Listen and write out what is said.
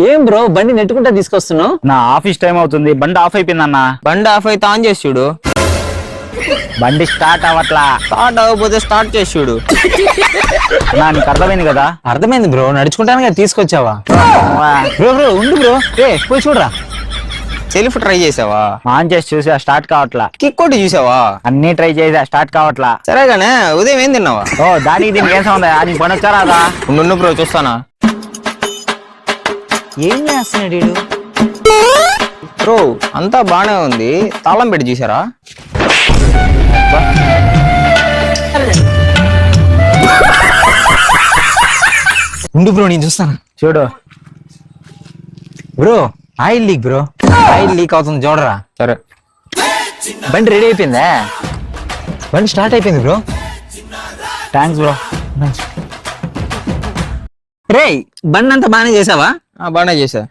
ఏం బ్రో బండి నెట్టుకుంటా తీసుకొస్తున్నావు? నా ఆఫీస్ టైం అవుతుంది, బండి ఆఫ్ అయిపోయిందన్న. బండి ఆఫ్ అయితే ఆన్ చేసి చూడు. బండి స్టార్ట్ అవ్వట్లా. స్టార్ట్ అవ్వకపోతే స్టార్ట్ చేసి చూడు. నా నీకు అర్థమైంది కదా? అర్థమైంది బ్రో, నడుచుకుంటాను కదా తీసుకొచ్చావా? బ్రో బ్రో ఉండు బ్రో, పోయి చూడరా. సెల్ఫ్ ట్రై చేసావా? ఆన్ చేసి చూసా, స్టార్ట్ కావట్లా. కిక్ కొట్టి చూసావా? అన్ని ట్రై చేసా, స్టార్ట్ కావట్లా. సరేగానే ఉదయం ఏం తిన్నావా? ఓ దానికి దీనికి ఏం సంబంధం? అది పని వచ్చారాదా? ఉండు బ్రో చూస్తానా. ఏం చేస్తున్నాడు వీడు? బ్రో అంతా బానే ఉంది, తాళం పెట్టి చూసారా? ఉండు బ్రో నేను చూస్తాను. చూడు bro oil leak bro, oil leak అవుతుంది చూడరా. సరే బండి రెడీ అయిపోయిందా? బండి స్టార్ట్ అయిపోయింది బ్రో. Thanks bro. రే బండి అంతా బాగానే చేసావా? బానే చేసా.